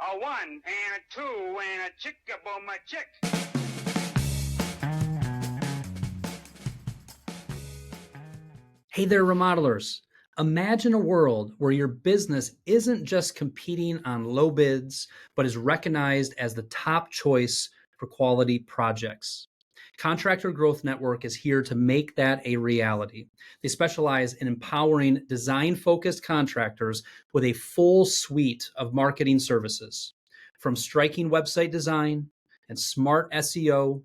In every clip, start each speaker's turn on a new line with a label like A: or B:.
A: A one and a two and a chick-a-boom a chick.
B: Hey there, remodelers. Imagine a world where your business isn't just competing on low bids, but is recognized as the top choice for quality projects. Contractor Growth Network is here to make that a reality. They specialize in empowering design-focused contractors with a full suite of marketing services, from striking website design and smart SEO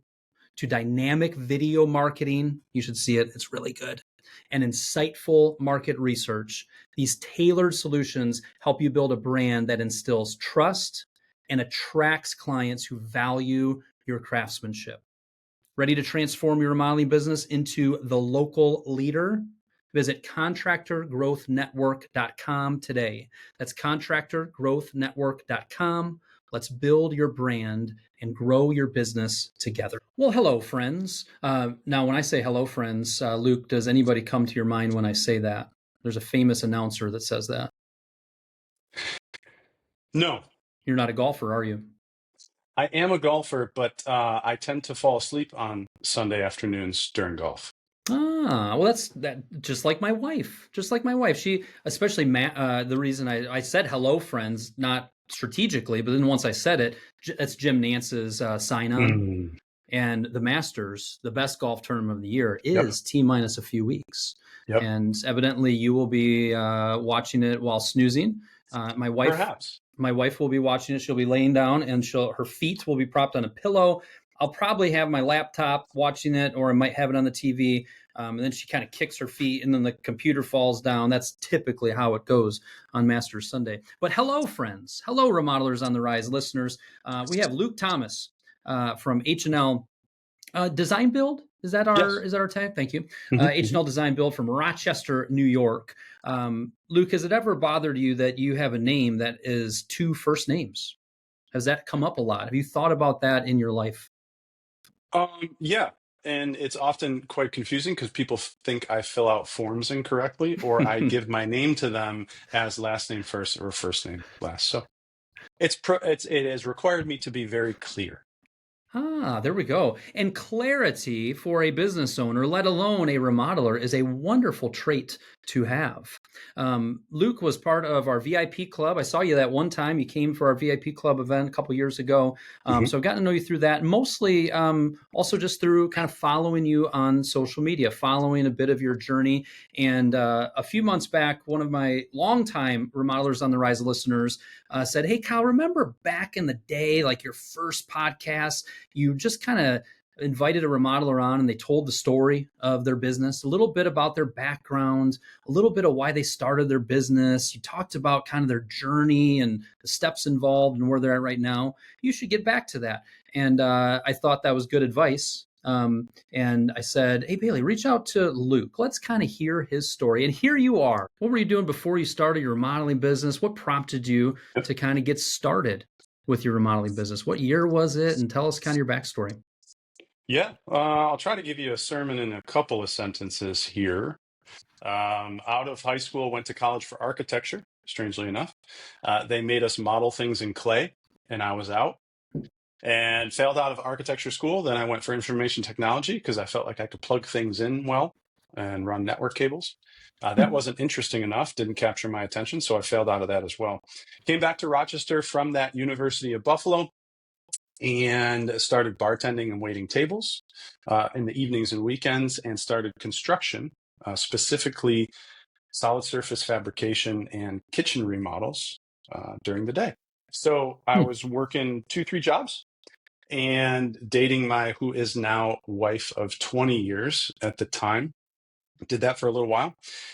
B: to dynamic video marketing. You should see it, it's really good. And insightful market research. These tailored solutions help you build a brand that instills trust and attracts clients who value your craftsmanship. Ready to transform your remodeling business into the local leader? Visit contractorgrowthnetwork.com today. That's contractorgrowthnetwork.com. Let's build your brand and grow your business together. Well, hello, friends. Now, when I say hello, friends, Luke, does anybody come to your mind when I say that? There's a famous announcer that says that.
C: No.
B: You're not a golfer, are you?
C: I am a golfer, but I tend to fall asleep on Sunday afternoons during golf.
B: Ah, well, that's that. Just like my wife. Just like my wife. She, especially the reason I said hello, friends, not strategically, but then once I said it, that's Jim Nance's sign on. And the Masters, the best golf tournament of the year, is T-minus a few weeks. And evidently, you will be watching it while snoozing. My wife,
C: perhaps.
B: My wife will be watching it. She'll be laying down, and her feet will be propped on a pillow. I'll probably have my laptop watching it, or I might have it on the TV. And then she kind of kicks her feet, and then the computer falls down. That's typically how it goes on Masters Sunday. But hello, friends. Hello, Remodelers on the Rise listeners. We have Luke Thomas from H&L Design Build. Is that our tag? Thank you. H&L Design Build from Rochester, New York. Luke, has it ever bothered you that you have a name that is two first names? Has that come up a lot? Have you thought about that in your life?
C: Yeah. And it's often quite confusing because people think I fill out forms incorrectly, or I give my name to them as last name first or first name last. So it has required me to be very clear.
B: Ah, there we go. And clarity for a business owner, let alone a remodeler, is a wonderful trait to have. Luke was part of our VIP club. I saw you that one time. You came for our VIP club event a couple years ago. So I've gotten to know you through that. Mostly also just through kind of following you on social media, following a bit of your journey. And a few months back, one of my longtime Remodelers on the Rise listeners said, "Hey, Kyle, remember back in the day, like your first podcast, you just kind of invited a remodeler on and they told the story of their business, a little bit about their background, a little bit of why they started their business. You talked about kind of their journey and the steps involved and where they're at right now. You should get back to that." And I thought that was good advice. And I said, "Hey, Bailey, reach out to Luke. Let's kind of hear his story." And here you are. What were you doing before you started your remodeling business? What prompted you to kind of get started with your remodeling business? What year was it? And tell us kind of your backstory.
C: Yeah, I'll try to give you a sermon in a couple of sentences here. Out of high school, went to college for architecture, strangely enough. They made us model things in clay, and I was out. And failed out of architecture school. Then I went for information technology because I felt like I could plug things in well and run network cables. That wasn't interesting enough, didn't capture my attention, so I failed out of that as well. Came back to Rochester from that University of Buffalo and started bartending and waiting tables in the evenings and weekends, and started construction, specifically solid surface fabrication and kitchen remodels during the day. So I was working 2-3 jobs and dating my who is now wife of 20 years at the time. Did that for a little while.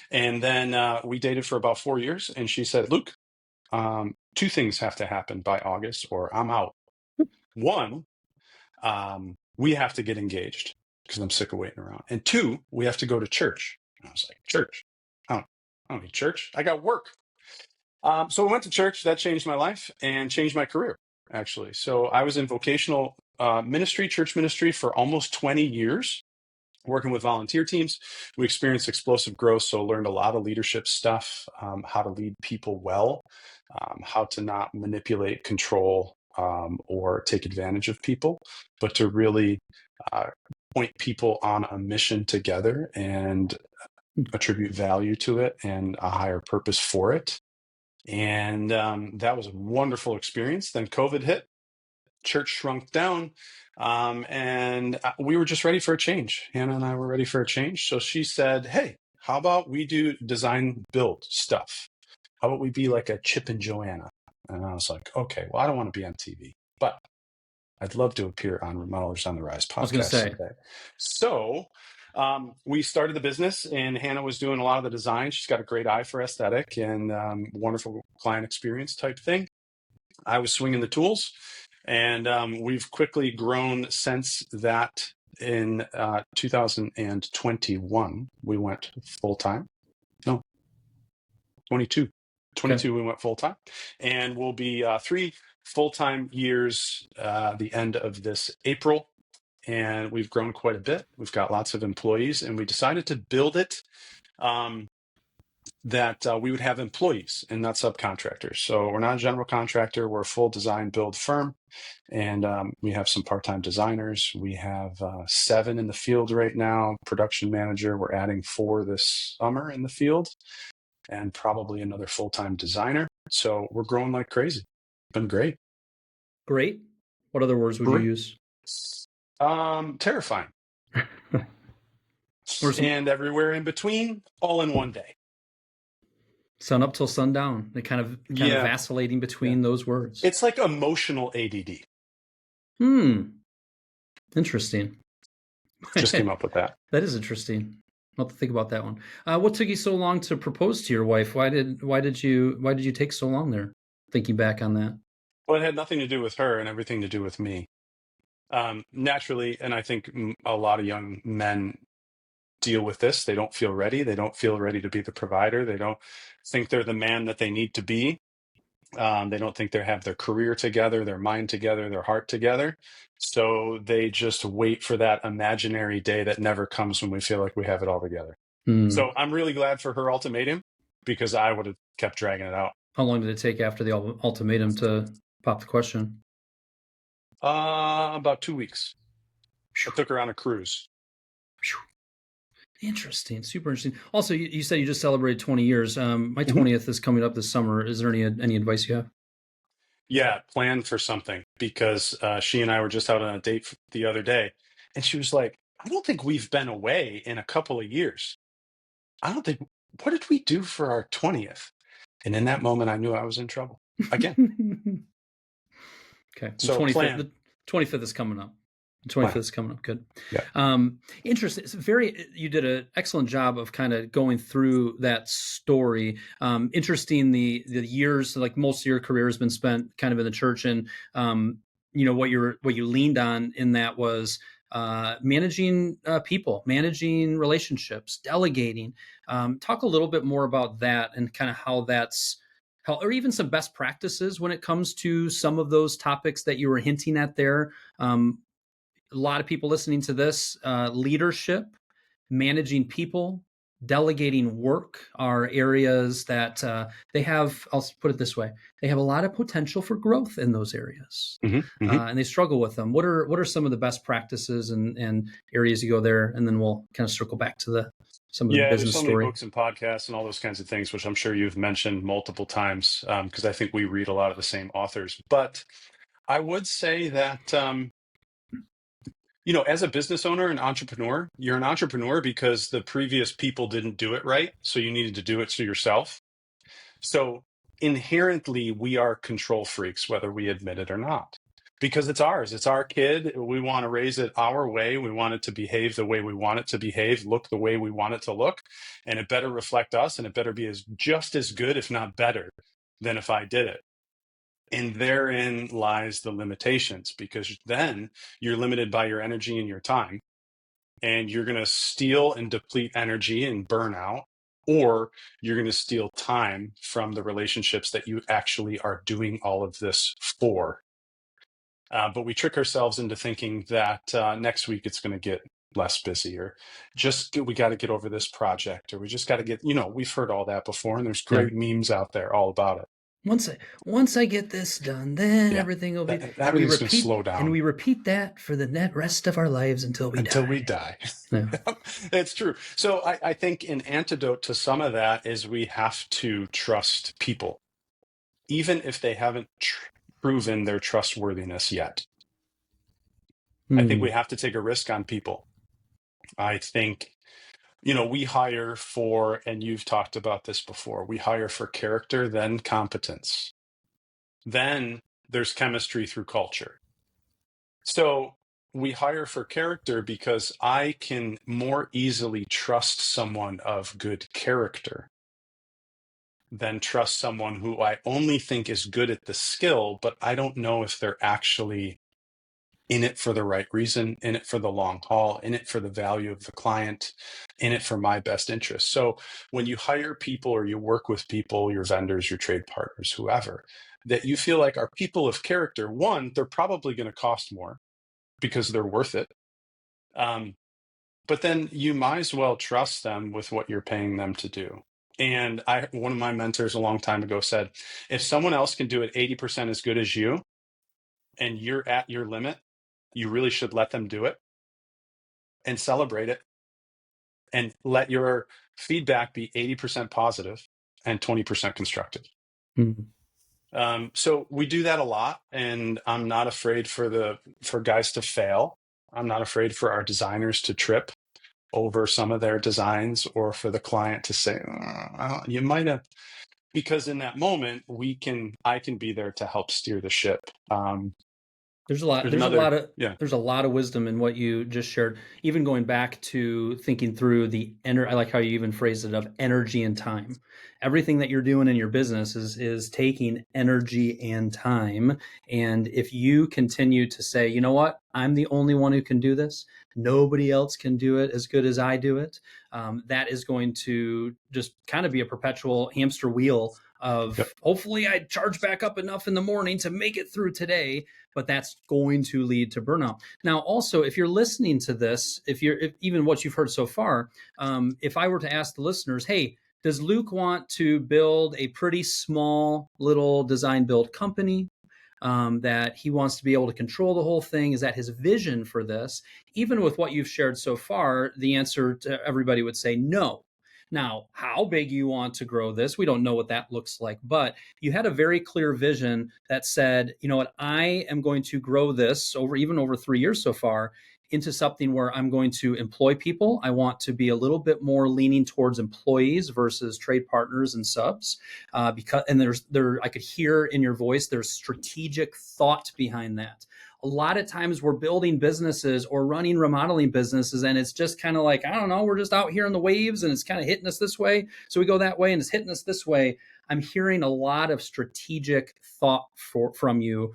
C: And then we dated for about 4 years. And she said, "Luke, 2 things have to happen by August or I'm out. One, we have to get engaged because I'm sick of waiting around. And 2, we have to go to church." And I was like, "Church? I don't need church. I got work." So I went to church. That changed my life and changed my career, actually. So I was in vocational ministry, church ministry, for almost 20 years, working with volunteer teams. We experienced explosive growth, so learned a lot of leadership stuff, how to lead people well, how to not manipulate, control, or take advantage of people, but to really point people on a mission together and attribute value to it and a higher purpose for it. And that was a wonderful experience. Then COVID hit, church shrunk down, and we were just ready for a change. Hannah and I were ready for a change. So she said, hey, how about we do design build stuff? How about we be like a Chip and Joanna? And I was like, okay, well, I don't want to be on TV, but I'd love to appear on Remodelers on the Rise
B: I was going
C: podcast
B: to say,
C: someday. So we started the business, and Hannah was doing a lot of the design. She's got a great eye for aesthetic and wonderful client experience type thing. I was swinging the tools, and we've quickly grown since that. In 2021, we went full time. No, 22. 22, we went full time, and we'll be 3 full-time years the end of this April. And we've grown quite a bit. We've got lots of employees, and we decided to build it that we would have employees and not subcontractors. So we're not a general contractor. We're a full design build firm, and we have some part-time designers. We have 7 in the field right now. Production manager. We're adding 4 this summer in the field, and probably another full-time designer. So we're growing like crazy. Been great.
B: Great. What other words would you use?
C: Terrifying. And everywhere in between, all in one day.
B: Sun up till sundown. They kind of vacillating between those words.
C: It's like emotional ADD.
B: Interesting.
C: Just came up with that.
B: That is interesting. I'll have to think about that one. What took you so long to propose to your wife? Why did you take so long there? Thinking back on that.
C: Well, it had nothing to do with her and everything to do with me. Naturally, and I think a lot of young men deal with this. They don't feel ready. They don't feel ready to be the provider. They don't think they're the man that they need to be. They don't think they have their career together, their mind together, their heart together. So they just wait for that imaginary day that never comes when we feel like we have it all together. So I'm really glad for her ultimatum, because I would have kept dragging it out.
B: How long did it take after the ultimatum to pop the question?
C: About 2 weeks. I took her on a cruise.
B: Interesting. Super interesting. Also, you said you just celebrated 20 years. My 20th is coming up this summer. Is there any advice you have?
C: Yeah, plan for something, because she and I were just out on a date the other day, and she was like, I don't think we've been away in a couple of years. What did we do for our 20th? And in that moment, I knew I was in trouble again.
B: Okay.
C: So
B: the 25th is coming up. The 25th is coming up. Good.
C: Yeah.
B: Interesting. You did an excellent job of kind of going through that story. Interesting. The years, like most of your career has been spent kind of in the church, and what you leaned on in that was managing people, managing relationships, delegating. Talk a little bit more about that and kind of how or even some best practices when it comes to some of those topics that you were hinting at there. A lot of people listening to this, leadership, managing people, delegating work are areas that they have, I'll put it this way, they have a lot of potential for growth in those areas. And they struggle with them. What are some of the best practices and areas you go there? And then we'll kind of circle back to some of the business
C: there's so
B: story.
C: many books and podcasts and all those kinds of things, which I'm sure you've mentioned multiple times, because I think we read a lot of the same authors. But I would say that as a business owner and entrepreneur, you're an entrepreneur because the previous people didn't do it right. So you needed to do it to yourself. So inherently, we are control freaks, whether we admit it or not, because it's ours. It's our kid. We want to raise it our way. We want it to behave the way we want it to behave, look the way we want it to look. And it better reflect us, and it better be just as good, if not better, than if I did it. And therein lies the limitations, because then you're limited by your energy and your time, and you're going to steal and deplete energy and burn out, or you're going to steal time from the relationships that you actually are doing all of this for. But we trick ourselves into thinking that next week it's going to get less busy, or we got to get over this project, or we just got to get, we've heard all that before, and there's great memes out there all about it.
B: once I get this done, then
C: Yeah.
B: everything will be.
C: Everything's going to slow down.
B: And we repeat that for the rest of our lives until we die. Yeah.
C: It's true. So I think an antidote to some of that is we have to trust people, even if they haven't proven their trustworthiness yet. I think we have to take a risk on people. I think, we hire for, and you've talked about this before, we hire for character, then competence. Then there's chemistry through culture. So we hire for character because I can more easily trust someone of good character than trust someone who I only think is good at the skill, but I don't know if they're actually in it for the right reason, in it for the long haul, in it for the value of the client, in it for my best interest. So when you hire people or you work with people, your vendors, your trade partners, whoever, that you feel like are people of character, one, they're probably going to cost more because they're worth it. But then you might as well trust them with what you're paying them to do. And one of my mentors a long time ago said, if someone else can do it 80% as good as you, and you're at your limit, you really should let them do it and celebrate it and let your feedback be 80% positive and 20% constructive. So we do that a lot, and I'm not afraid for guys to fail. I'm not afraid for our designers to trip over some of their designs, or for the client to say, you might have, because in that moment I can be there to help steer the ship.
B: There's a lot of wisdom in what you just shared. Even going back to thinking through I like how you even phrased it, of energy and time. Everything that you're doing in your business is taking energy and time. And if you continue to say, you know what, I'm the only one who can do this, nobody else can do it as good as I do it, that is going to just kind of be a perpetual hamster wheel of, hopefully I charge back up enough in the morning to make it through today, but that's going to lead to burnout. Now, also, if you're listening to this, if even what you've heard so far, if I were to ask the listeners, hey, does Luke want to build a pretty small little design build company? That he wants to be able to control the whole thing? Is that his vision for this? Even with what you've shared so far, the answer to everybody would say no. Now, how big you want to grow this, we don't know what that looks like, but you had a very clear vision that said, you know what, I am going to grow this even over 3 years so far into something where I'm going to employ people. I want to be a little bit more leaning towards employees versus trade partners and subs, because I could hear in your voice there's strategic thought behind that. A lot of times we're building businesses or running remodeling businesses, and it's just kind of like, I don't know, we're just out here in the waves and it's kind of hitting us this way, so we go that way, and it's hitting us this way. I'm hearing a lot of strategic thought from you,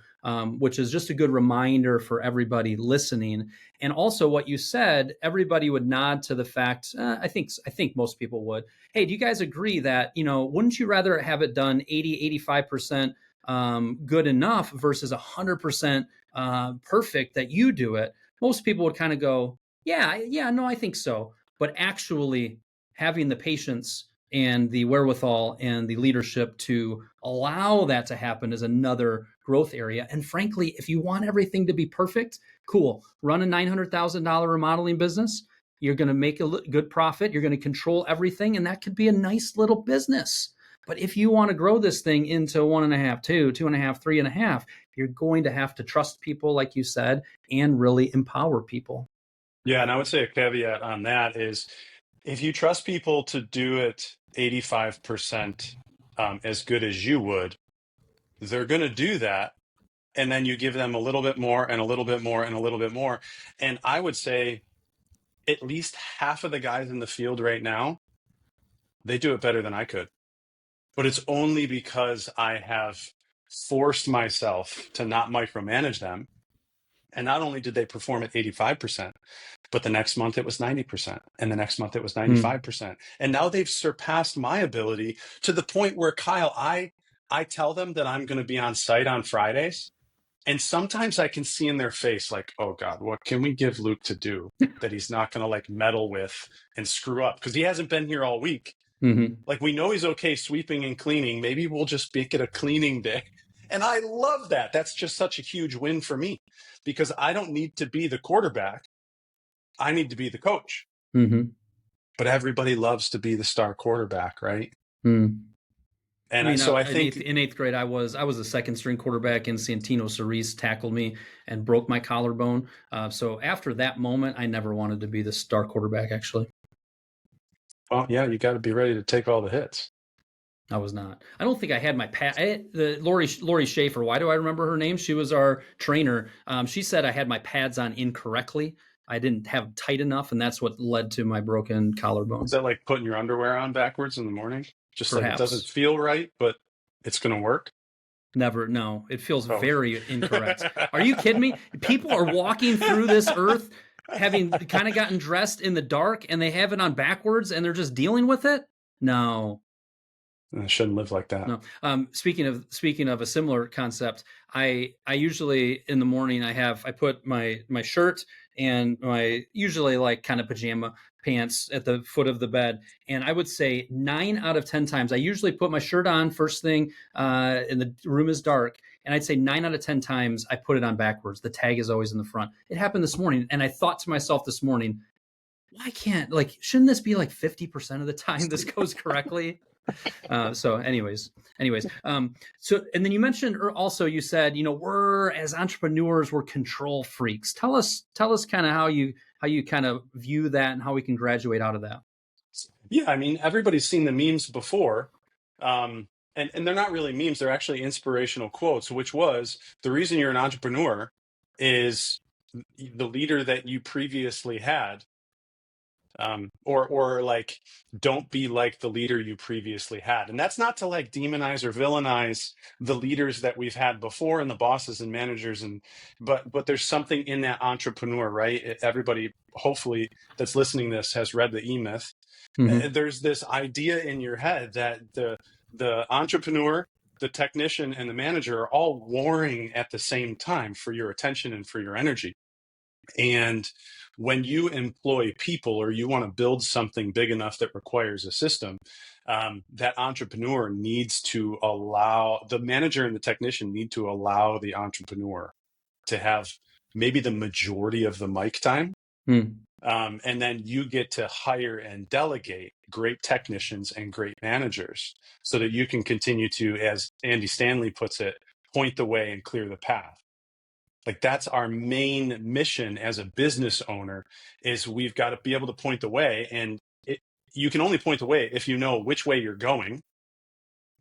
B: which is just a good reminder for everybody listening. And also what you said, everybody would nod to the fact, I think most people would. Hey, do you guys agree that, wouldn't you rather have it done 80, 85% good enough versus 100% perfect that you do it? Most people would kind of go, yeah, no, I think so. But actually having the patience and the wherewithal and the leadership to allow that to happen is another growth area. And frankly, if you want everything to be perfect, cool. Run a $900,000 remodeling business. You're going to make a good profit. You're going to control everything. And that could be a nice little business. But if you want to grow this thing into 1.5, 2, 2.5, 3.5, you're going to have to trust people, like you said, and really empower people.
C: Yeah. And I would say a caveat on that is, if you trust people to do it 85% as good as you would, they're going to do that. And then you give them a little bit more and a little bit more and a little bit more. And I would say at least half of the guys in the field right now, they do it better than I could. But it's only because I have forced myself to not micromanage them. And not only did they perform at 85%, but the next month it was 90%. And the next month it was 95%. And now they've surpassed my ability to the point where, Kyle, I tell them that I'm going to be on site on Fridays. And sometimes I can see in their face, like, oh God, what can we give Luke to do that he's not going to like meddle with and screw up? Because he hasn't been here all week.
B: Mm-hmm.
C: Like, we know he's okay sweeping and cleaning. Maybe we'll just make it a cleaning day. And I love that. That's just such a huge win for me because I don't need to be the quarterback. I need to be the coach.
B: Mm-hmm.
C: But everybody loves to be the star quarterback, right?
B: Mm. I
C: And
B: mean,
C: so I
B: in
C: think,
B: eighth grade, I was a second string quarterback, and Santino Cerise tackled me and broke my collarbone. So after that moment, I never wanted to be the star quarterback. Actually,
C: well, yeah, you got to be ready to take all the hits.
B: I was not. I don't think I had my pad. The Lori Schaefer. Why do I remember her name? She was our trainer. She said I had my pads on incorrectly. I didn't have tight enough, and that's what led to my broken collarbone.
C: Is that like putting your underwear on backwards in the morning? Just like it doesn't
B: Perhaps.
C: feel right, but it's going to work?
B: Never. No, it feels
C: Oh.
B: very incorrect. Are you kidding me? People are walking through this earth having kind of gotten dressed in the dark and they have it on backwards and they're just dealing with it? No.
C: I shouldn't live like that.
B: No. Speaking of a similar concept, I usually in the morning I put my shirt and my usually like kind of pajama pants at the foot of the bed, and I would say 9 out of 10 times I usually put my shirt on first thing, and the room is dark, and I'd say 9 out of 10 times I put it on backwards. The tag is always in the front. It happened this morning, and I thought to myself this morning, why can't shouldn't this be like 50% of the time this goes correctly? So anyways, so, and then you mentioned also, you said, we're as entrepreneurs, we're control freaks. Tell us kind of how you kind of view that and how we can graduate out of that.
C: Yeah, I mean, everybody's seen the memes before. And they're not really memes, they're actually inspirational quotes, which was the reason you're an entrepreneur is the leader that you previously had. Or like, don't be like the leader you previously had. And that's not to like demonize or villainize the leaders that we've had before and the bosses and managers, but there's something in that entrepreneur, right? Everybody hopefully that's listening to this has read the E-Myth.
B: Mm-hmm.
C: There's this idea in your head that the entrepreneur, the technician, and the manager are all warring at the same time for your attention and for your energy. And when you employ people or you want to build something big enough that requires a system, that entrepreneur needs to allow the manager and the technician need to allow the entrepreneur to have maybe the majority of the mic time.
B: Mm.
C: And then you get to hire and delegate great technicians and great managers so that you can continue to, as Andy Stanley puts it, point the way and clear the path. Like, that's our main mission as a business owner, is we've got to be able to point the way. And you can only point the way if you know which way you're going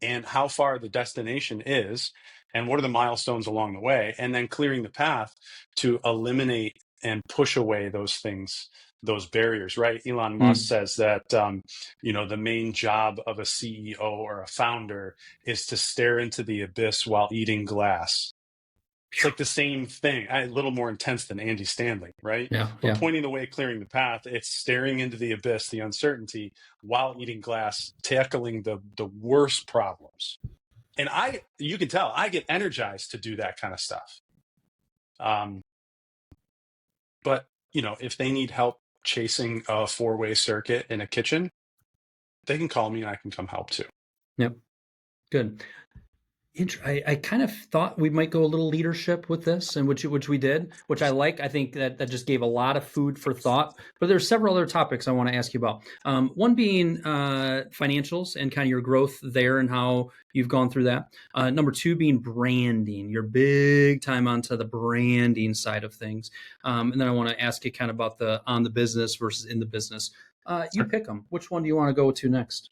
C: and how far the destination is and what are the milestones along the way, and then clearing the path to eliminate and push away those things, those barriers, right? Elon Musk says that, the main job of a CEO or a founder is to stare into the abyss while eating glass. It's like the same thing, a little more intense than Andy Stanley, right?
B: Yeah.
C: But pointing the way, clearing the path, it's staring into the abyss, the uncertainty, while eating glass, tackling the worst problems. And you can tell, I get energized to do that kind of stuff. But, if they need help chasing a 4-way circuit in a kitchen, they can call me and I can come help too.
B: Yep. Good. I kind of thought we might go a little leadership with this, and which we did, which I like. I think that just gave a lot of food for thought. But there's several other topics I want to ask you about. One being financials and kind of your growth there and how you've gone through that. Number two being branding. You're big time onto the branding side of things. And then I want to ask you kind of about the on the business versus in the business. You pick them. Which one do you want to go to next?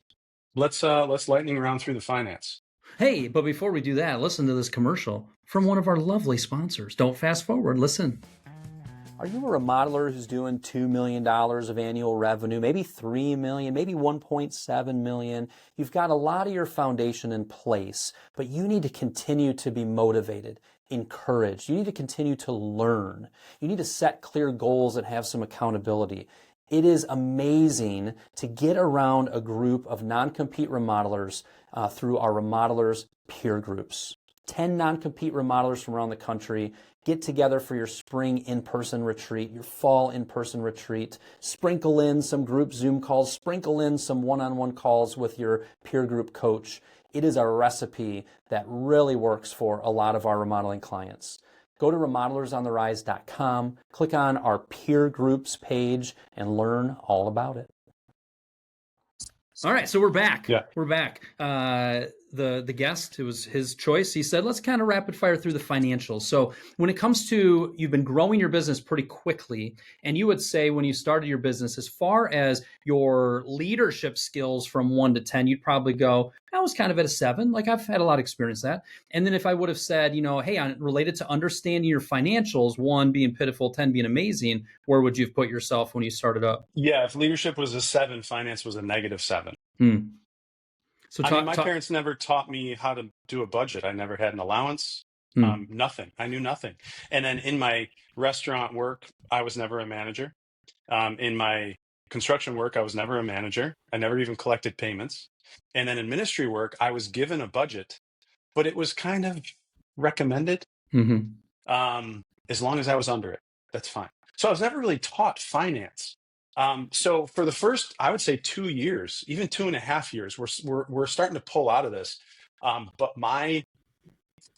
C: Let's lightning round through the finance.
B: Hey, but before we do that, listen to this commercial from one of our lovely sponsors. Don't fast forward, listen.
D: Are you a remodeler who's doing $2 million of annual revenue, maybe $3 million, maybe $1.7 million? You've got a lot of your foundation in place, but you need to continue to be motivated, encouraged. You need to continue to learn. You need to set clear goals and have some accountability. It is amazing to get around a group of non-compete remodelers through our Remodelers peer groups. 10 non-compete remodelers from around the country get together for your spring in-person retreat, your fall in-person retreat, sprinkle in some group Zoom calls, sprinkle in some one-on-one calls with your peer group coach. It is a recipe that really works for a lot of our remodeling clients. Go to remodelersontherise.com, click on our peer groups page, and learn all about it.
B: All right, so we're back.
C: Yeah.
B: We're back. The guest, it was his choice. He said, let's kind of rapid fire through the financials. So when it comes to, you've been growing your business pretty quickly, and you would say when you started your business, as far as your leadership skills from 1 to 10, you'd probably go, I was kind of at a 7. Like, I've had a lot of experience that. And then if I would have said, hey, related to understanding your financials, 1 being pitiful, 10 being amazing, where would you have put yourself when you started up?
C: Yeah, if leadership was a 7, finance was a -7.
B: So
C: my parents never taught me how to do a budget. I never had an allowance, nothing. I knew nothing. And then in my restaurant work, I was never a manager. In my construction work, I was never a manager. I never even collected payments. And then in ministry work, I was given a budget, but it was kind of recommended. As long as I was under it, that's fine. So I was never really taught finance. So for the first, I would say 2 years, even 2.5 years, we're starting to pull out of this. But my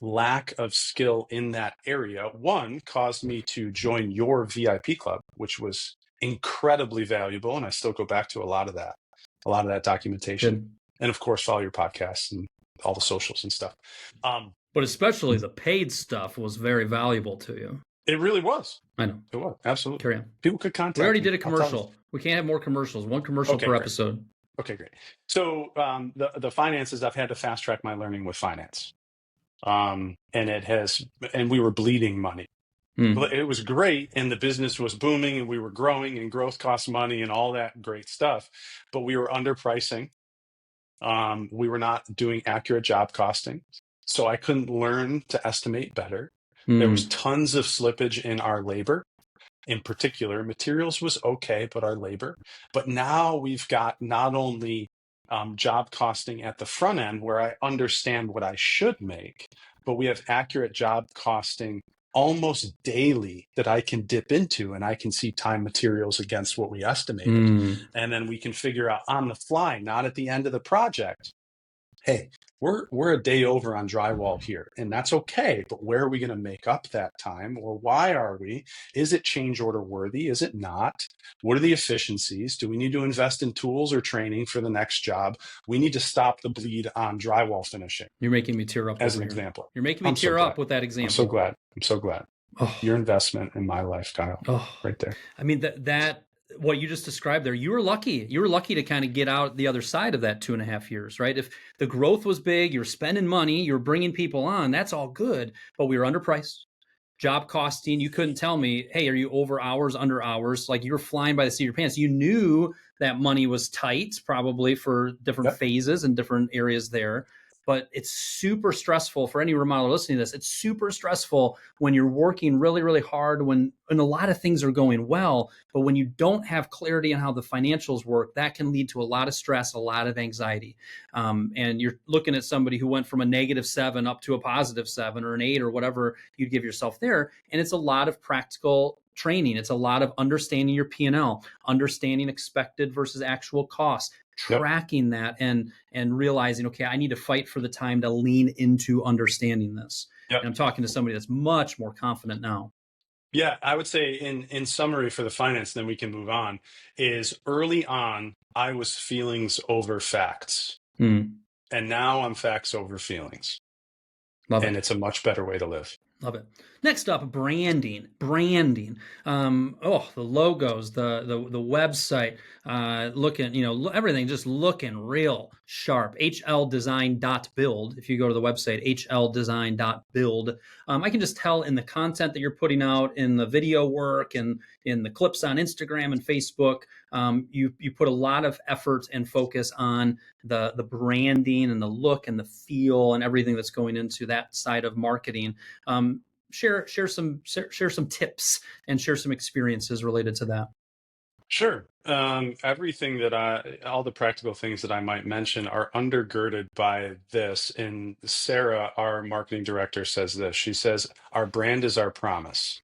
C: lack of skill in that area, 1, caused me to join your VIP club, which was incredibly valuable, and I still go back to a lot of that documentation.
B: Good.
C: And of course, follow your podcasts and all the socials and stuff.
B: But especially the paid stuff was very valuable to you.
C: It really was.
B: I know.
C: It was. Absolutely.
B: Carry on.
C: People could contact
B: We already
C: me.
B: did a commercial. We can't have more commercials. 1 commercial per
C: great.
B: episode.
C: Okay, great. So the finances, I've had to fast track my learning with finance. And we were bleeding money. It was great, and the business was booming, and we were growing, and growth costs money, and all that great stuff. But we were underpricing. We were not doing accurate job costing, so I couldn't learn to estimate better. There was tons of slippage in our labor. In particular, materials was okay, but our labor. But now we've got not only job costing at the front end where I understand what I should make, but we have accurate job costing almost daily that I can dip into, and I can see time materials against what we estimated. And then we can figure out on the fly, not at the end of the project, hey, we're a day over on drywall here, and that's okay, but where are we going to make up that time, or why are we? Is it change order worthy? Is it not? What are the efficiencies? Do we need to invest in tools or training for the next job? We need to stop the bleed on drywall finishing.
B: You're making me tear up.
C: As an example.
B: You're making me tear up with that example.
C: I'm so glad. Your investment in my life, Kyle, right there.
B: I mean, that what you just described there, you were lucky. You were lucky to kind of get out the other side of that 2.5 years, right? If the growth was big, you're spending money, you're bringing people on, that's all good. But we were underpriced. Job costing, you couldn't tell me, hey, are you over hours, under hours? Like, you were flying by the seat of your pants. You knew that money was tight, probably for different phases and different areas there. But it's super stressful for any remodeler listening to this. It's super stressful when you're working really, really hard, and a lot of things are going well. But when you don't have clarity on how the financials work, that can lead to a lot of stress, a lot of anxiety. And you're looking at somebody who went from a -7 up to a +7 or an 8 or whatever you'd give yourself there. And it's a lot of practical training. It's a lot of understanding your P&L, understanding expected versus actual costs, tracking that and realizing, okay, I need to fight for the time to lean into understanding this. And I'm talking to somebody that's much more confident now.
C: Yeah, I would say in summary for the finance, then we can move on, is early on, I was feelings over facts. And now I'm facts over feelings.
B: Love it.
C: And it's a much better way to live.
B: Love it. Next up, branding. The logos, the website, looking, everything just looking real sharp. hldesign.build. If you go to the website, hldesign.build, I can just tell in the content that you're putting out, in the video work, and in the clips on Instagram and Facebook, you put a lot of effort and focus on the branding and the look and the feel and everything that's going into that side of marketing. Share some tips and share some experiences related to that.
C: Sure. Everything that all the practical things that I might mention are undergirded by this. And Sarah, our marketing director, says this. She says, our brand is our promise.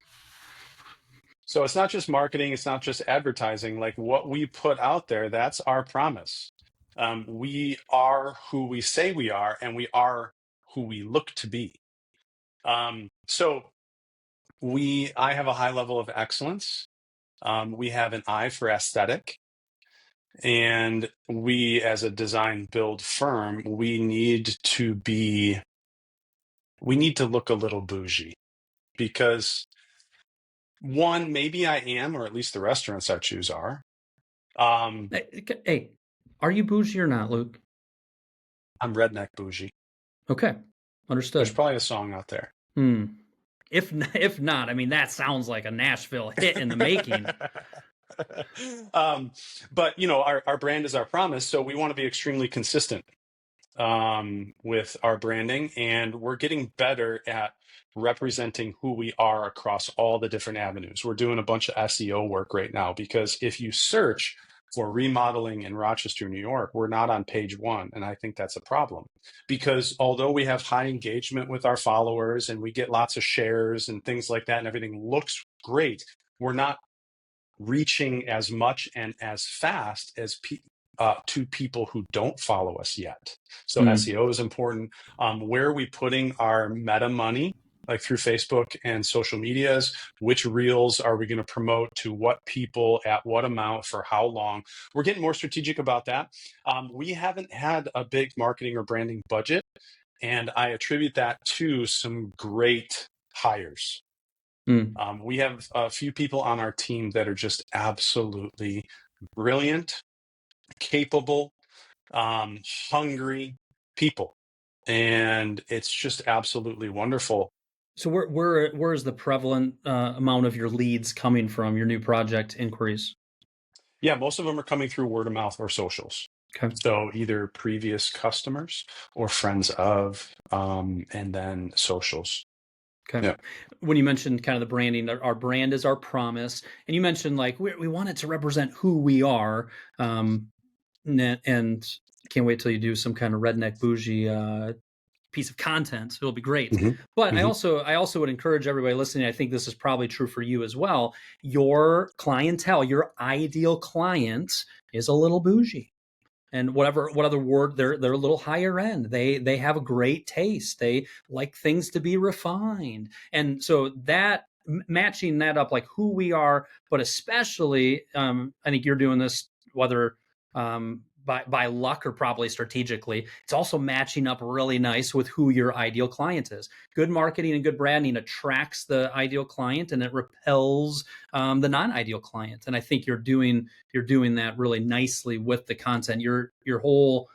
C: So it's not just marketing, it's not just advertising. Like what we put out there, that's our promise. We are who we say we are, and we are who we look to be. So I have a high level of excellence. We have an eye for aesthetic. And we, as a design build firm, we need to look a little bougie because one, maybe I am, or at least the restaurants I choose are.
B: Hey, are you bougie or not, Luke?
C: I'm redneck bougie.
B: Okay,
C: There's
B: understood.
C: probably a song out there.
B: If not, I mean, that sounds like a Nashville hit in the making.
C: But our brand is our promise, so we want to be extremely consistent with our branding, and we're getting better at representing who we are across all the different avenues. We're doing a bunch of SEO work right now because if you search for remodeling in Rochester, New York, we're not on page one. And I think that's a problem because although we have high engagement with our followers and we get lots of shares and things like that, and everything looks great, we're not reaching as much and as fast as to people who don't follow us yet. So SEO is important. Where are we putting our meta money? Like through Facebook and social medias, which reels are we going to promote to what people at what amount for how long? We're getting more strategic about that. We haven't had a big marketing or branding budget, and I attribute that to some great hires. We have a few people on our team that are just absolutely brilliant, capable, hungry people, and it's just absolutely wonderful.
B: So where is the prevalent amount of your leads coming from, your new project inquiries?
C: Yeah, most of them are coming through word of mouth or socials.
B: Okay.
C: So either previous customers or friends of, and then socials.
B: Okay.
C: Yeah.
B: When you mentioned kind of the branding, our brand is our promise, and you mentioned like we want it to represent who we are, and can't wait till you do some kind of redneck bougie piece of content. It'll be great. But I also would encourage everybody listening. I think this is probably true for you as well. Your clientele, your ideal client, is a little bougie. And what other word, they're a little higher end. They have a great taste. They like things to be refined. And so that matching that up, like who we are, but especially I think you're doing this whether by luck or probably strategically. It's also matching up really nice with who your ideal client is. Good marketing and good branding attracts the ideal client, and it repels the non-ideal client. And I think you're doing that really nicely with the content. Your whole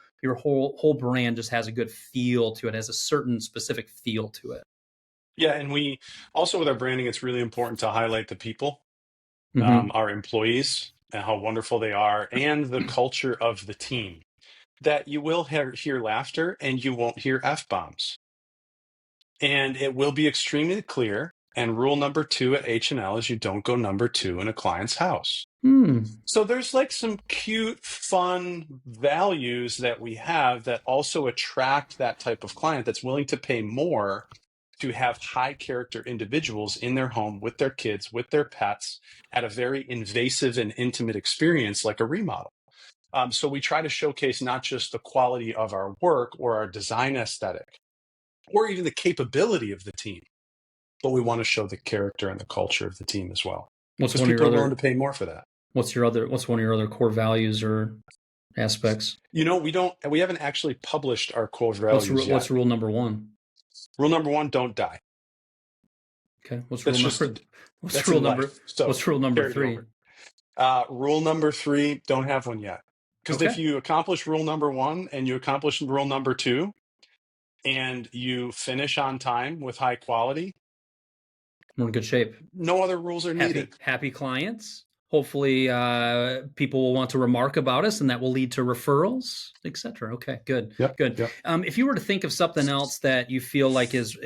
B: brand just has a good feel to it, has a certain specific feel to it.
C: Yeah, and we also with our branding, it's really important to highlight the people, our employees, and how wonderful they are, and the culture of the team. That you will hear laughter and you won't hear F-bombs. And it will be extremely clear. And rule number 2 at H&L is you don't go number 2 in a client's house. So there's like some cute, fun values that we have that also attract that type of client that's willing to pay more to have high character individuals in their home with their kids, with their pets, at a very invasive and intimate experience like a remodel. So we try to showcase not just the quality of our work or our design aesthetic, or even the capability of the team, but we want to show the character and the culture of the team as well. Because people are willing to pay more for that.
B: What's one of your other core values or aspects?
C: We haven't actually published our core values yet.
B: What's rule number 1?
C: Rule number 1, don't die.
B: Okay. What's rule number 3?
C: Rule number 3, don't have one yet. Because if you accomplish rule number 1 and you accomplish rule number 2 and you finish on time with high quality,
B: we're in good shape.
C: No other rules are needed.
B: Happy clients, Hopefully, people will want to remark about us, and that will lead to referrals, etc. Okay, good,
C: Yep.
B: good.
C: Yep.
B: If you were to think of something else that you feel like is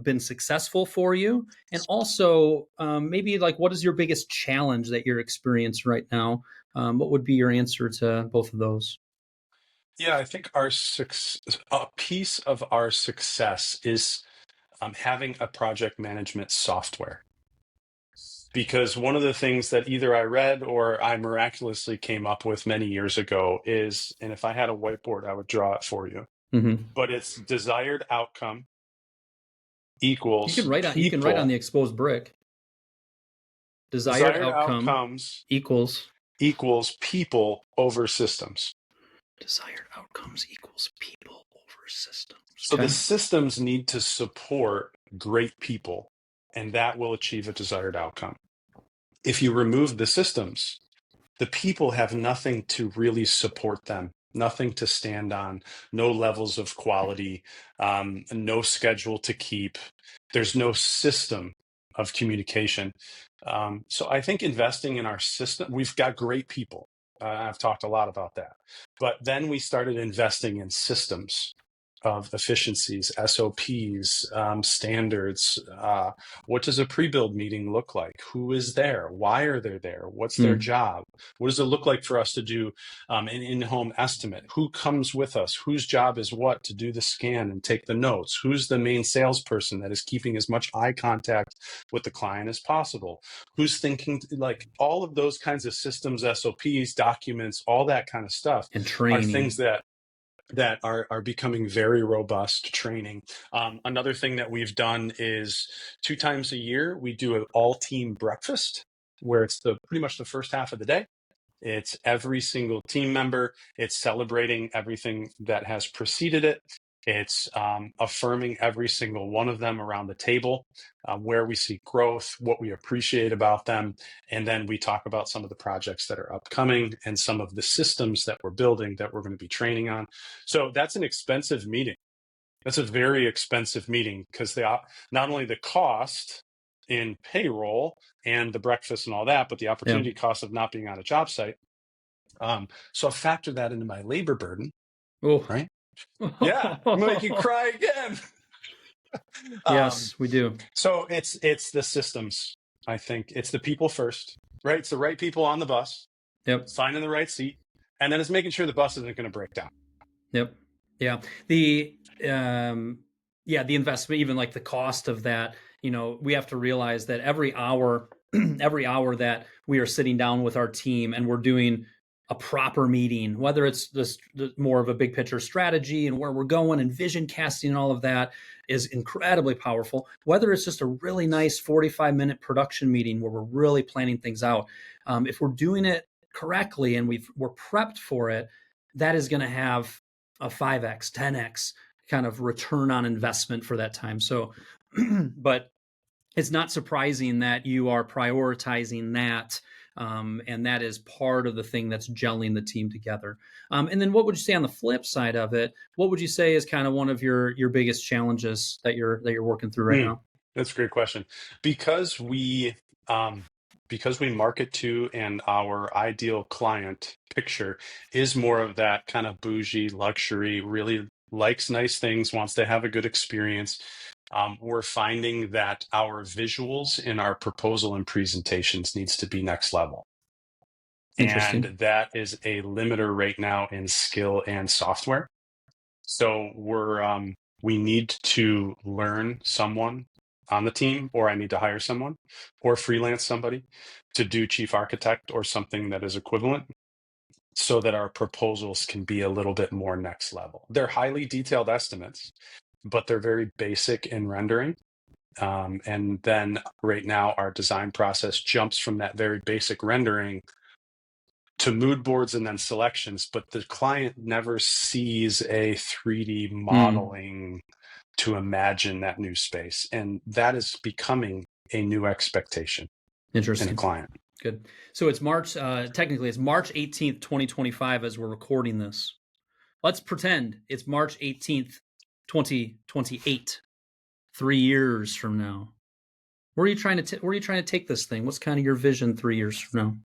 B: been successful for you, and also maybe like what is your biggest challenge that you're experiencing right now? What would be your answer to both of those?
C: Yeah, I think a piece of our success is having a project management software. Because one of the things that either I read or I miraculously came up with many years ago is, and if I had a whiteboard, I would draw it for you,
B: Mm-hmm.
C: but it's desired outcome
B: You can
C: equals
B: write on the
C: people.
B: exposed brick. Desired
C: Desired
B: outcome
C: outcomes
B: equals
C: equals people over systems.
B: desired outcomes equals people over systems.
C: So the
B: Okay.
C: systems need to support great people, and that will achieve a desired outcome. If you remove the systems, the people have nothing to really support them, nothing to stand on, no levels of quality, no schedule to keep. There's no system of communication. So I think investing in our system, we've got great people. I've talked a lot about that. But then we started investing in systems of efficiencies, SOPs, standards. What does a pre-build meeting look like? Who is there? Why are they there? What's their job? What does it look like for us to do an in-home estimate? Who comes with us? Whose job is what to do the scan and take the notes? Who's the main salesperson that is keeping as much eye contact with the client as possible? Who's thinking, like all of those kinds of systems, SOPs, documents, all that kind of stuff
B: And
C: are
B: training.
C: things that are becoming very robust training. Another thing that we've done is 2 times a year, we do an all team breakfast where it's pretty much the first half of the day. It's every single team member. It's celebrating everything that has preceded it. It's affirming every single one of them around the table, where we see growth, what we appreciate about them. And then we talk about some of the projects that are upcoming and some of the systems that we're building that we're going to be training on. So that's an expensive meeting. That's a very expensive meeting because not only the cost in payroll and the breakfast and all that, but the opportunity cost of not being on a job site. So I factor that into my labor burden,
B: Oh.
C: right? Yeah, I'm gonna make you cry again.
B: Yes, we do.
C: So it's the systems. I think it's the people first, right? It's the right people on the bus,
B: Yep.
C: finding the right seat, and then it's making sure the bus isn't going to break down.
B: Yep. Yeah. The investment, even like the cost of that, we have to realize that every hour, every hour that we are sitting down with our team and we're doing a proper meeting, whether it's this more of a big picture strategy and where we're going and vision casting and all of that is incredibly powerful. Whether it's just a really nice 45-minute production meeting where we're really planning things out, if we're doing it correctly and we're prepped for it, that is going to have a 5x, 10x kind of return on investment for that time. So, but it's not surprising that you are prioritizing that. And that is part of the thing that's gelling the team together. And then what would you say on the flip side of it? What would you say is kind of one of your biggest challenges that you're working through right now?
C: That's a great question. Because we market to and our ideal client picture is more of that kind of bougie luxury, really likes nice things, wants to have a good experience. We're finding that our visuals in our proposal and presentations needs to be next level.
B: Interesting.
C: And that is a limiter right now in skill and software. So we need to learn someone on the team, or I need to hire someone or freelance somebody to do chief architect or something that is equivalent so that our proposals can be a little bit more next level. They're highly detailed estimates, but they're very basic in rendering. And then right now our design process jumps from that very basic rendering to mood boards and then selections, but the client never sees a 3D modeling to imagine that new space. And that is becoming a new expectation in a client.
B: Good. So it's technically it's March 18th, 2025 as we're recording this. Let's pretend it's March 18th, 2028, 3 years from now. Where are you trying to take this thing? What's kind of your vision 3 years from now?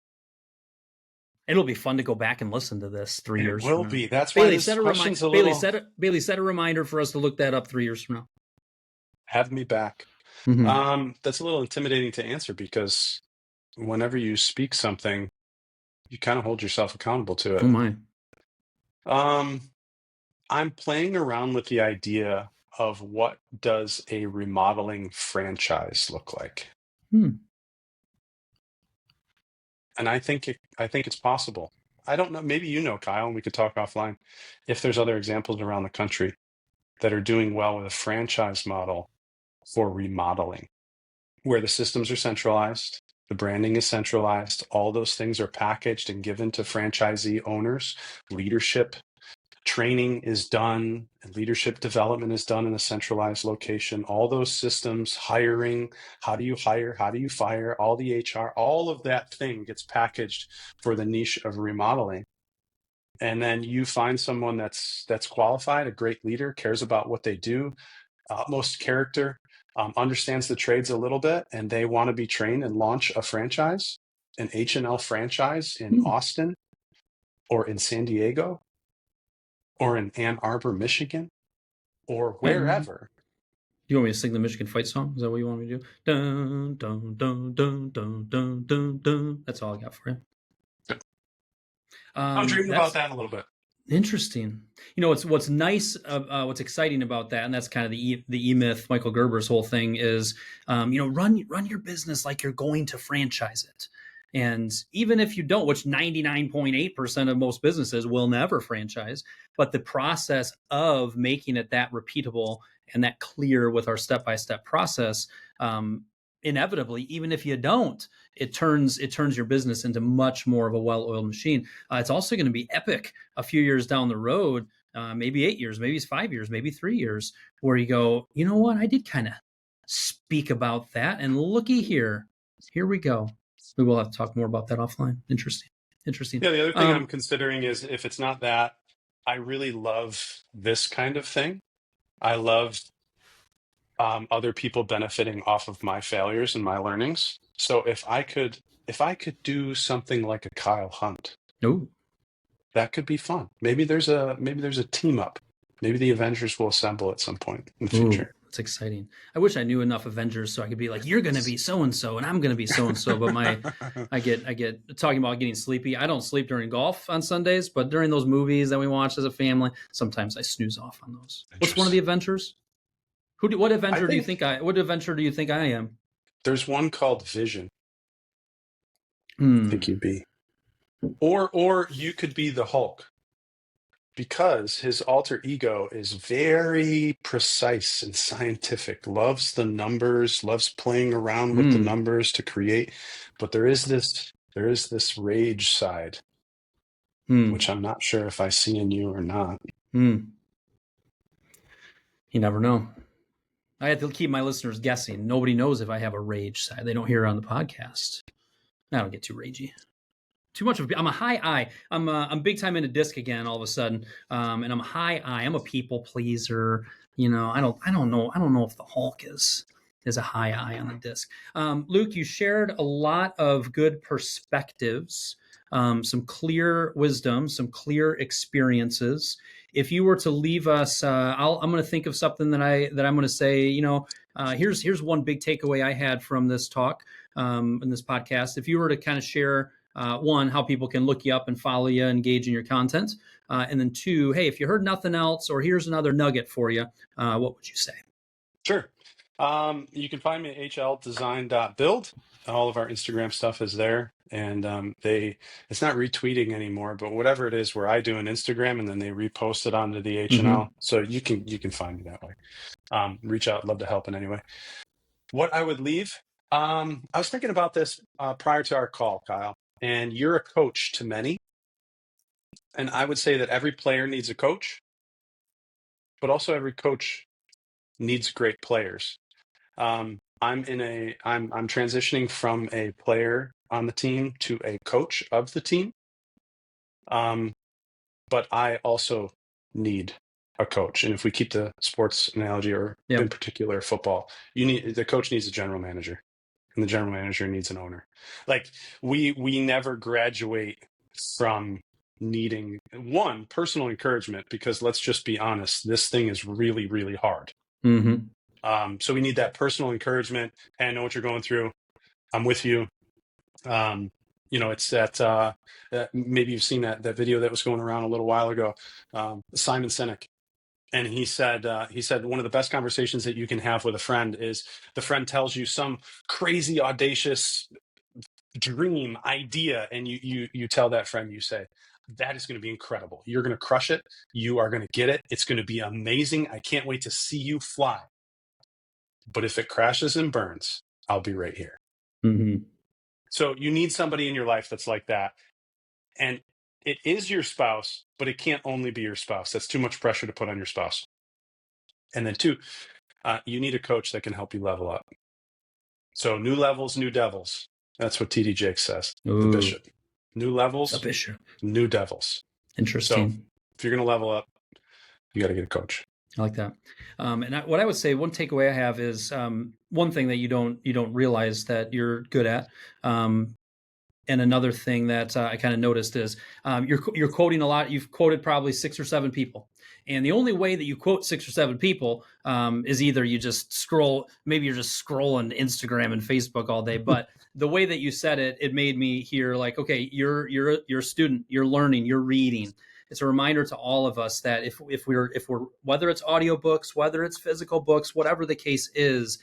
B: It'll be fun to go back and listen to this 3 years from now.
C: It will be. That's
B: Bailey,
C: why this question's a
B: Bailey,
C: little...
B: Bailey, set a reminder for us to look that up 3 years from now.
C: Have me back.
B: Mm-hmm.
C: That's a little intimidating to answer because whenever you speak something, you kind of hold yourself accountable to it.
B: Oh my.
C: I'm playing around with the idea of what does a remodeling franchise look like. And I think it's possible. I don't know. Maybe you know, Kyle, and we could talk offline if there's other examples around the country that are doing well with a franchise model for remodeling, where the systems are centralized, the branding is centralized, all those things are packaged and given to franchisee owners, leadership training is done, and leadership development is done in a centralized location. All those systems, hiring, how do you hire, how do you fire, all the HR, all of that thing gets packaged for the niche of remodeling. And then you find someone that's qualified, a great leader, cares about what they do, utmost character, understands the trades a little bit, and they want to be trained and launch a franchise, an H&L franchise in Austin or in San Diego or in Ann Arbor, Michigan, or wherever.
B: You want me to sing the Michigan Fight song? Is that what you want me to do? Dun, dun, dun, dun, dun, dun, dun, dun. That's all I got for you.
C: I'm dreaming about that a little bit.
B: Interesting. You know, what's nice, what's exciting about that, and that's kind of the E-Myth, Michael Gerber's whole thing is, run your business like you're going to franchise it. And even if you don't, which 99.8% of most businesses will never franchise, but the process of making it that repeatable and that clear with our step-by-step process, inevitably, even if you don't, it turns your business into much more of a well-oiled machine. It's also going to be epic a few years down the road, maybe 8 years, maybe it's 5 years, maybe 3 years, where you go, you know what, I did kind of speak about that, and looky here we go. We will have to talk more about that offline. Interesting.
C: Yeah, the other thing I'm considering is, if it's not that, I really love this kind of thing. I love other people benefiting off of my failures and my learnings. So if I could do something like a Kyle Hunt, that could be fun. Maybe there's a team up. Maybe the Avengers will assemble at some point in the future.
B: That's exciting. I wish I knew enough Avengers so I could be like, you're going to be so-and-so and I'm going to be so-and-so. But I get talking about getting sleepy. I don't sleep during golf on Sundays, but during those movies that we watch as a family, sometimes I snooze off on those. What's one of the Avengers? What adventure do you think I am?
C: There's one called Vision. I think you'd be. Or you could be the Hulk, because his alter ego is very precise and scientific, loves the numbers, loves playing around with the numbers to create. But there is this rage side, which I'm not sure if I see in you or not.
B: You never know. I have to keep my listeners guessing. Nobody knows if I have a rage side. They don't hear it on the podcast. I don't get too ragey. Too much of I'm a high I. I'm big time into disc again all of a sudden. And I'm a high I. I'm a people pleaser. You know, I don't know if the Hulk is a high I on the disc. Luke, you shared a lot of good perspectives, some clear wisdom, some clear experiences. If you were to leave us, I'm going to think of something that I'm going to say. You know, here's one big takeaway I had from this talk, in this podcast. If you were to kind of share, one, how people can look you up and follow you, engage in your content, and then two, hey, if you heard nothing else, or here's another nugget for you, what would you say?
C: Sure. You can find me at hldesign.build. All of our Instagram stuff is there, and it's not retweeting anymore, but whatever it is, where I do an Instagram and then they repost it onto the H&L. So you can find me that way. Reach out, love to help in any way. What I would leave, I was thinking about this prior to our call, Kyle, and you're a coach to many, and I would say that every player needs a coach, but also every coach needs great players. I'm transitioning from a player on the team to a coach of the team. But I also need a coach. And if we keep the sports analogy, or in particular football, the coach needs a general manager. and the general manager needs an owner. Like we never graduate from needing one personal encouragement, because let's just be honest, this thing is really, really hard.
B: Mm-hmm.
C: So we need that personal encouragement. Hey, I know what you're going through. I'm with you. It's that maybe you've seen that video that was going around a little while ago, Simon Sinek. And he said one of the best conversations that you can have with a friend is the friend tells you some crazy, audacious dream idea, and you tell that friend, you say, that is going to be incredible. You're going to crush it. You are going to get it. It's going to be amazing. I can't wait to see you fly. But if it crashes and burns, I'll be right here.
B: Mm-hmm.
C: So you need somebody in your life that's like that. And it is your spouse, but it can't only be your spouse. That's too much pressure to put on your spouse. And then two, you need a coach that can help you level up. So new levels, new devils. That's what TD Jakes says.
B: Ooh.
C: The bishop. New levels,
B: The bishop.
C: new devils.
B: Interesting.
C: So if you're going to level up, you got to get a coach.
B: I like that. What I would say, one takeaway I have is one thing that you don't realize that you're good at. And another thing that I kind of noticed is you're quoting a lot. You've quoted probably 6 or 7 people. And the only way that you quote 6 or 7 people is either you just scroll, maybe you're just scrolling Instagram and Facebook all day. But the way that you said it, it made me hear like, okay, you're a student, you're learning, you're reading. It's a reminder to all of us that if we're whether it's audiobooks, whether it's physical books, whatever the case is,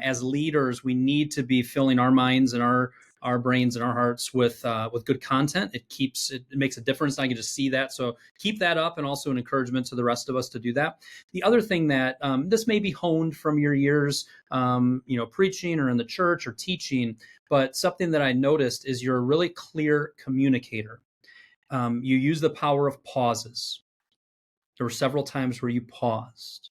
B: as leaders, we need to be filling our minds and our brains and our hearts with good content. It makes a difference. I can just see that. So keep that up, and also an encouragement to the rest of us to do that. The other thing that this may be honed from your years, preaching or in the church or teaching, but something that I noticed is you're a really clear communicator. You use the power of pauses. There were several times where you paused.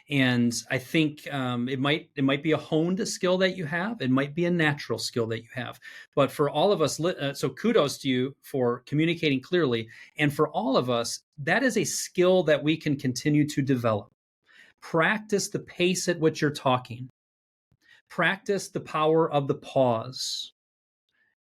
B: And I think it might be a honed skill that you have. It might be a natural skill that you have. But for all of us, so kudos to you for communicating clearly. And for all of us, that is a skill that we can continue to develop. Practice the pace at which you're talking. Practice the power of the pause.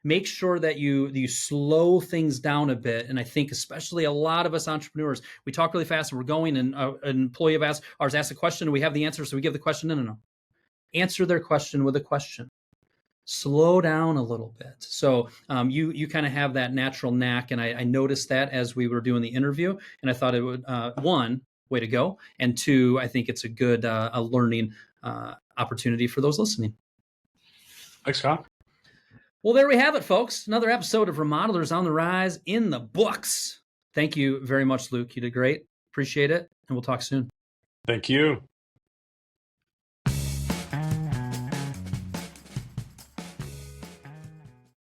B: Make sure that you slow things down a bit. And I think especially a lot of us entrepreneurs, we talk really fast and we're going, and an employee of ours asks a question and we have the answer. So we give the question. No. Answer their question with a question. Slow down a little bit. So you kind of have that natural knack. And I noticed that as we were doing the interview, and I thought it would, one, way to go. And two, I think it's a good a learning opportunity for those listening.
C: Thanks, Scott.
B: Well, there we have it, folks. Another episode of Remodelers on the Rise in the books. Thank you very much, Luke. You did great. Appreciate it. And we'll talk soon.
C: Thank you.